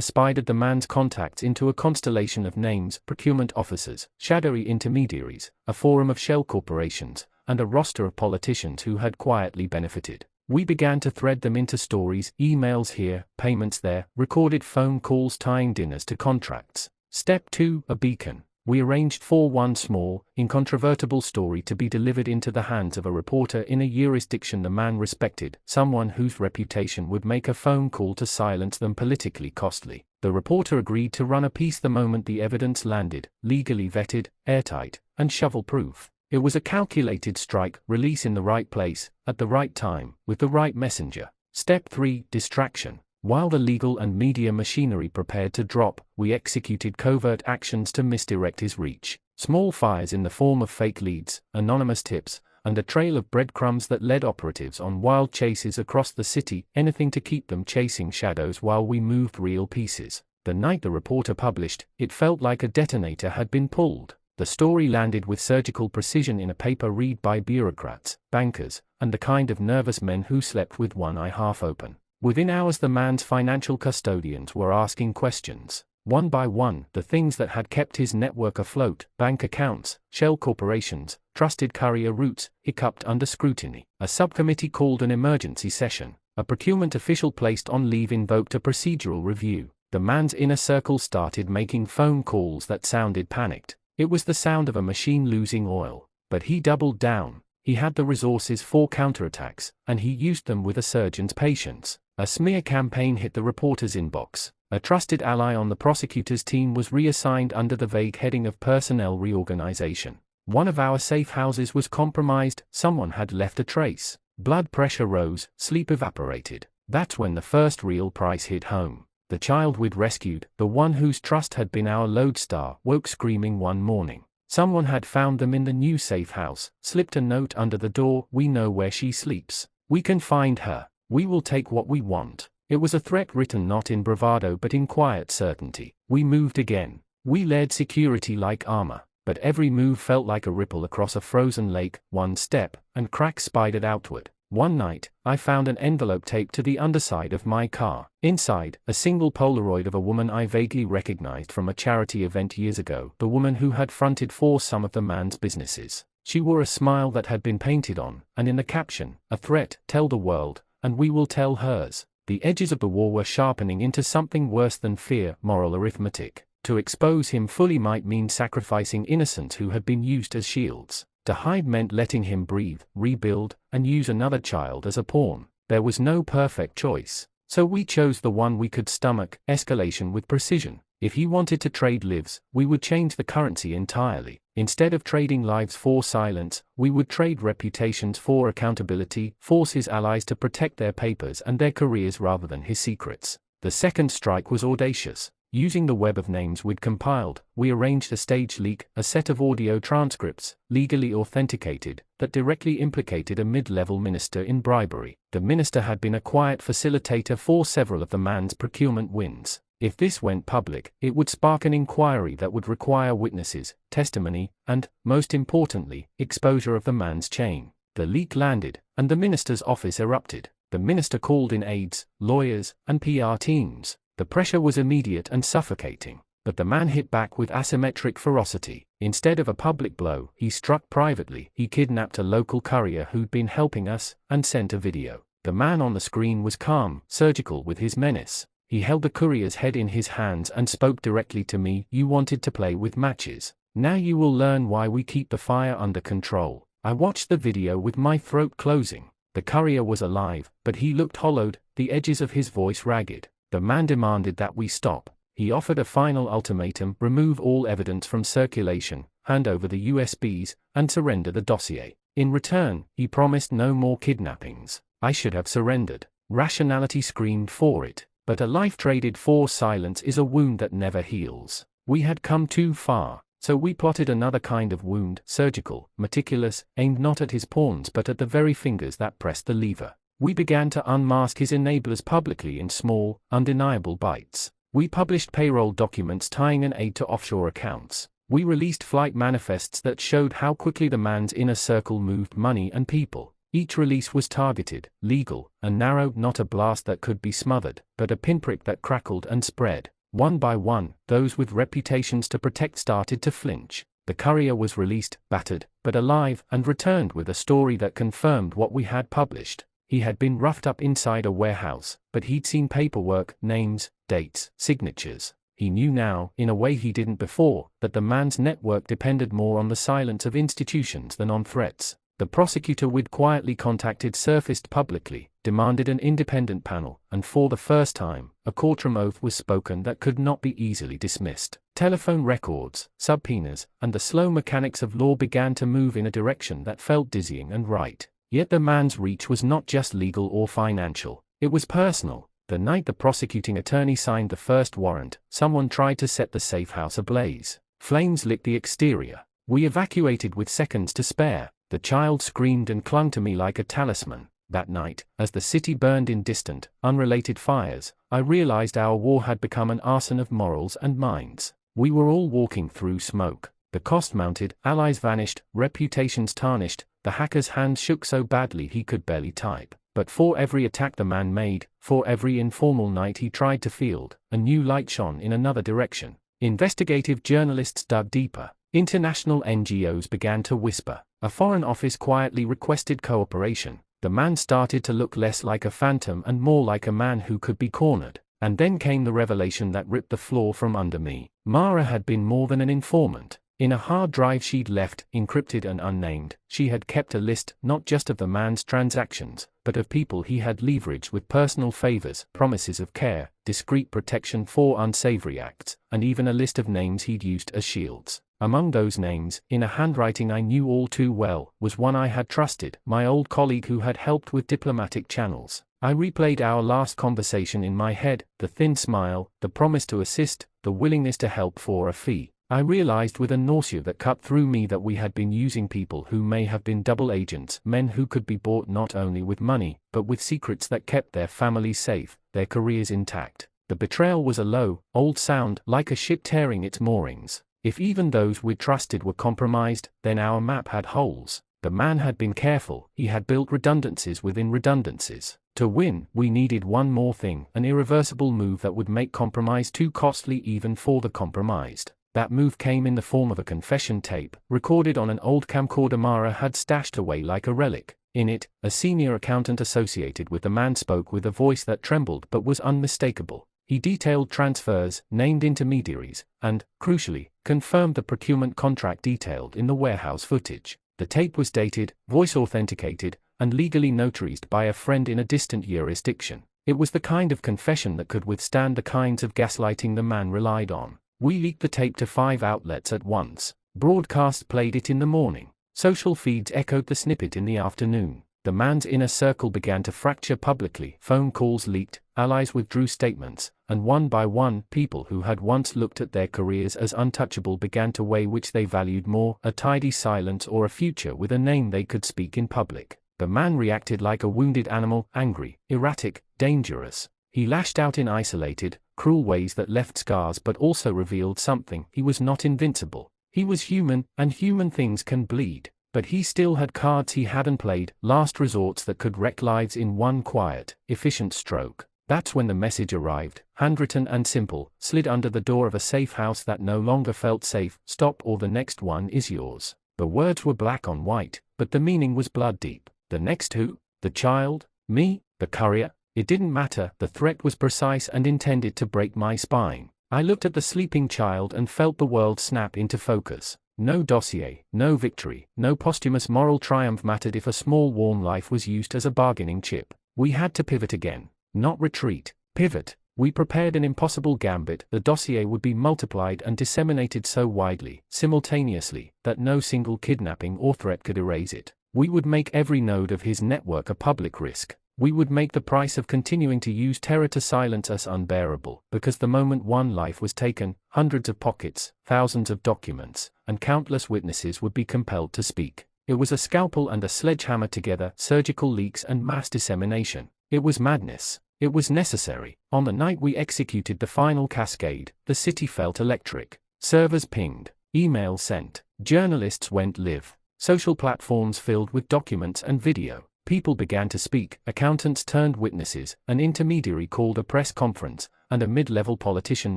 spidered the man's contacts into a constellation of names, procurement officers, shadowy intermediaries, a forum of shell corporations, and a roster of politicians who had quietly benefited. We began to thread them into stories, emails here, payments there, recorded phone calls tying dinners to contracts. Step 2. A beacon. We arranged for one small, incontrovertible story to be delivered into the hands of a reporter in a jurisdiction the man respected, someone whose reputation would make a phone call to silence them politically costly. The reporter agreed to run a piece the moment the evidence landed, legally vetted, airtight, and shovel-proof. It was a calculated strike, release in the right place, at the right time, with the right messenger. Step 3. Distraction. While the legal and media machinery prepared to drop, we executed covert actions to misdirect his reach. Small fires in the form of fake leads, anonymous tips, and a trail of breadcrumbs that led operatives on wild chases across the city, anything to keep them chasing shadows while we moved real pieces. The night the reporter published, it felt like a detonator had been pulled. The story landed with surgical precision in a paper read by bureaucrats, bankers, and the kind of nervous men who slept with one eye half open. Within hours the man's financial custodians were asking questions. One by one, the things that had kept his network afloat, bank accounts, shell corporations, trusted courier routes, hiccuped under scrutiny. A subcommittee called an emergency session. A procurement official placed on leave invoked a procedural review. The man's inner circle started making phone calls that sounded panicked. It was the sound of a machine losing oil. But he doubled down. He had the resources for counterattacks, and he used them with a surgeon's patience. A smear campaign hit the reporter's inbox. A trusted ally on the prosecutor's team was reassigned under the vague heading of personnel reorganization. One of our safe houses was compromised, someone had left a trace. Blood pressure rose, sleep evaporated. That's when the first real price hit home. The child we'd rescued, the one whose trust had been our lodestar, woke screaming one morning. Someone had found them in the new safe house, slipped a note under the door, "We know where she sleeps. We can find her. We will take what we want." It was a threat written not in bravado but in quiet certainty. We moved again. We layered security like armor, but every move felt like a ripple across a frozen lake, one step, and cracks spidered outward. One night, I found an envelope taped to the underside of my car. Inside, a single Polaroid of a woman I vaguely recognized from a charity event years ago, the woman who had fronted for some of the man's businesses. She wore a smile that had been painted on, and in the caption, "A threat, tell the world, and we will tell hers." The edges of the war were sharpening into something worse than fear, moral arithmetic. To expose him fully might mean sacrificing innocents who had been used as shields. To hide meant letting him breathe, rebuild, and use another child as a pawn. There was no perfect choice. So we chose the one we could stomach, escalation with precision. If he wanted to trade lives, we would change the currency entirely. Instead of trading lives for silence, we would trade reputations for accountability, force his allies to protect their papers and their careers rather than his secrets. The second strike was audacious. Using the web of names we'd compiled, we arranged a stage leak, a set of audio transcripts, legally authenticated, that directly implicated a mid-level minister in bribery. The minister had been a quiet facilitator for several of the man's procurement wins. If this went public, it would spark an inquiry that would require witnesses, testimony, and, most importantly, exposure of the man's chain. The leak landed, and the minister's office erupted. The minister called in aides, lawyers, and PR teams. The pressure was immediate and suffocating, but the man hit back with asymmetric ferocity. Instead of a public blow, he struck privately. He kidnapped a local courier who'd been helping us, and sent a video. The man on the screen was calm, surgical with his menace. He held the courier's head in his hands and spoke directly to me. "You wanted to play with matches. Now you will learn why we keep the fire under control." I watched the video with my throat closing. The courier was alive, but he looked hollowed, the edges of his voice ragged. The man demanded that we stop. He offered a final ultimatum: remove all evidence from circulation, hand over the USBs, and surrender the dossier. In return, he promised no more kidnappings. I should have surrendered. Rationality screamed for it. But a life traded for silence is a wound that never heals. We had come too far, so we plotted another kind of wound, surgical, meticulous, aimed not at his pawns but at the very fingers that pressed the lever. We began to unmask his enablers publicly in small, undeniable bites. We published payroll documents tying an aide to offshore accounts. We released flight manifests that showed how quickly the man's inner circle moved money and people. Each release was targeted, legal, and narrow, not a blast that could be smothered, but a pinprick that crackled and spread. One by one, those with reputations to protect started to flinch. The courier was released, battered, but alive, and returned with a story that confirmed what we had published. He had been roughed up inside a warehouse, but he'd seen paperwork, names, dates, signatures. He knew now, in a way he didn't before, that the man's network depended more on the silence of institutions than on threats. The prosecutor we'd quietly contacted surfaced publicly, demanded an independent panel, and for the first time, a courtroom oath was spoken that could not be easily dismissed. Telephone records, subpoenas, and the slow mechanics of law began to move in a direction that felt dizzying and right. Yet the man's reach was not just legal or financial, it was personal. The night the prosecuting attorney signed the first warrant, someone tried to set the safe house ablaze. Flames lit the exterior. We evacuated with seconds to spare. The child screamed and clung to me like a talisman. That night, as the city burned in distant, unrelated fires, I realized our war had become an arson of morals and minds. We were all walking through smoke. The cost mounted, allies vanished, reputations tarnished, the hacker's hand shook so badly he could barely type. But for every attack the man made, for every informal night he tried to field, a new light shone in another direction. Investigative journalists dug deeper. International NGOs began to whisper. A foreign office quietly requested cooperation. The man started to look less like a phantom and more like a man who could be cornered. And then came the revelation that ripped the floor from under me. Mara had been more than an informant. In a hard drive she'd left, encrypted and unnamed, she had kept a list not just of the man's transactions, but of people he had leveraged with personal favors, promises of care, discreet protection for unsavory acts, and even a list of names he'd used as shields. Among those names, in a handwriting I knew all too well, was one I had trusted, my old colleague who had helped with diplomatic channels. I replayed our last conversation in my head, the thin smile, the promise to assist, the willingness to help for a fee. I realized with a nausea that cut through me that we had been using people who may have been double agents, men who could be bought not only with money, but with secrets that kept their families safe, their careers intact. The betrayal was a low, old sound, like a ship tearing its moorings. If even those we trusted were compromised, then our map had holes. The man had been careful, he had built redundancies within redundancies. To win, we needed one more thing, an irreversible move that would make compromise too costly even for the compromised. That move came in the form of a confession tape, recorded on an old camcorder Mara had stashed away like a relic. In it, a senior accountant associated with the man spoke with a voice that trembled but was unmistakable. He detailed transfers, named intermediaries, and, crucially, confirmed the procurement contract detailed in the warehouse footage. The tape was dated, voice authenticated, and legally notarized by a friend in a distant jurisdiction. It was the kind of confession that could withstand the kinds of gaslighting the man relied on. We leaked the tape to 5 outlets at once. Broadcasts played it in the morning. Social feeds echoed the snippet in the afternoon. The man's inner circle began to fracture publicly. Phone calls leaked, allies withdrew statements, and one by one, people who had once looked at their careers as untouchable began to weigh which they valued more, a tidy silence or a future with a name they could speak in public. The man reacted like a wounded animal, angry, erratic, dangerous. He lashed out in isolated, cruel ways that left scars but also revealed something. He was not invincible. He was human, and human things can bleed. But he still had cards he hadn't played, last resorts that could wreck lives in one quiet, efficient stroke. That's when the message arrived, handwritten and simple, slid under the door of a safe house that no longer felt safe. Stop or the next one is yours. The words were black on white, but the meaning was blood deep. The next who? The child? Me? The courier? It didn't matter, the threat was precise and intended to break my spine. I looked at the sleeping child and felt the world snap into focus. No dossier, no victory, no posthumous moral triumph mattered if a small warm life was used as a bargaining chip. We had to pivot again. Not retreat, pivot. We prepared an impossible gambit. The dossier would be multiplied and disseminated so widely, simultaneously, that no single kidnapping or threat could erase it. We would make every node of his network a public risk. We would make the price of continuing to use terror to silence us unbearable, because the moment one life was taken, hundreds of pockets, thousands of documents, and countless witnesses would be compelled to speak. It was a scalpel and a sledgehammer together, surgical leaks and mass dissemination. It was madness. It was necessary. On the night we executed the final cascade, the city felt electric. Servers pinged. Emails sent. Journalists went live. Social platforms filled with documents and video. People began to speak, accountants turned witnesses, an intermediary called a press conference, and a mid-level politician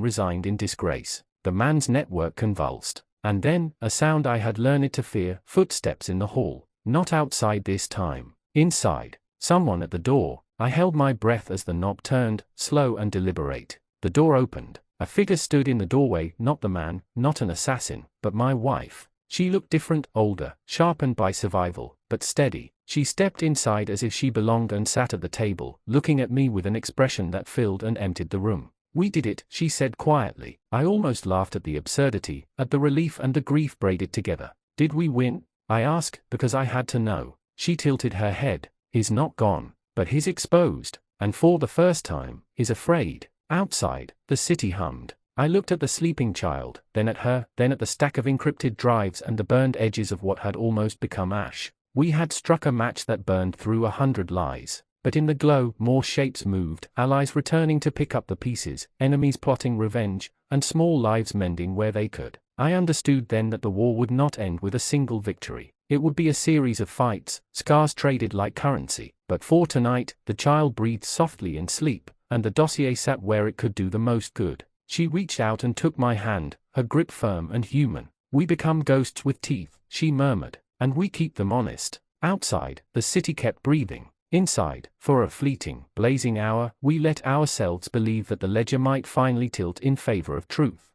resigned in disgrace. The man's network convulsed. And then, a sound I had learned to fear, footsteps in the hall. Not outside this time. Inside. Someone at the door. I held my breath as the knob turned, slow and deliberate. The door opened. A figure stood in the doorway, not the man, not an assassin, but my wife. She looked different, older, sharpened by survival, but steady. She stepped inside as if she belonged and sat at the table, looking at me with an expression that filled and emptied the room. "We did it," she said quietly. I almost laughed at the absurdity, at the relief and the grief braided together. "Did we win?" I asked, because I had to know. She tilted her head. "He's not gone, but he's exposed, and for the first time, he's afraid." Outside, the city hummed. I looked at the sleeping child, then at her, then at the stack of encrypted drives and the burned edges of what had almost become ash. We had struck a match that burned through 100 lies. But in the glow, more shapes moved, allies returning to pick up the pieces, enemies plotting revenge, and small lives mending where they could. I understood then that the war would not end with a single victory. It would be a series of fights, scars traded like currency. But for tonight, the child breathed softly in sleep, and the dossier sat where it could do the most good. She reached out and took my hand, her grip firm and human. "We become ghosts with teeth," she murmured, "and we keep them honest." Outside, the city kept breathing. Inside, for a fleeting, blazing hour, we let ourselves believe that the ledger might finally tilt in favor of truth.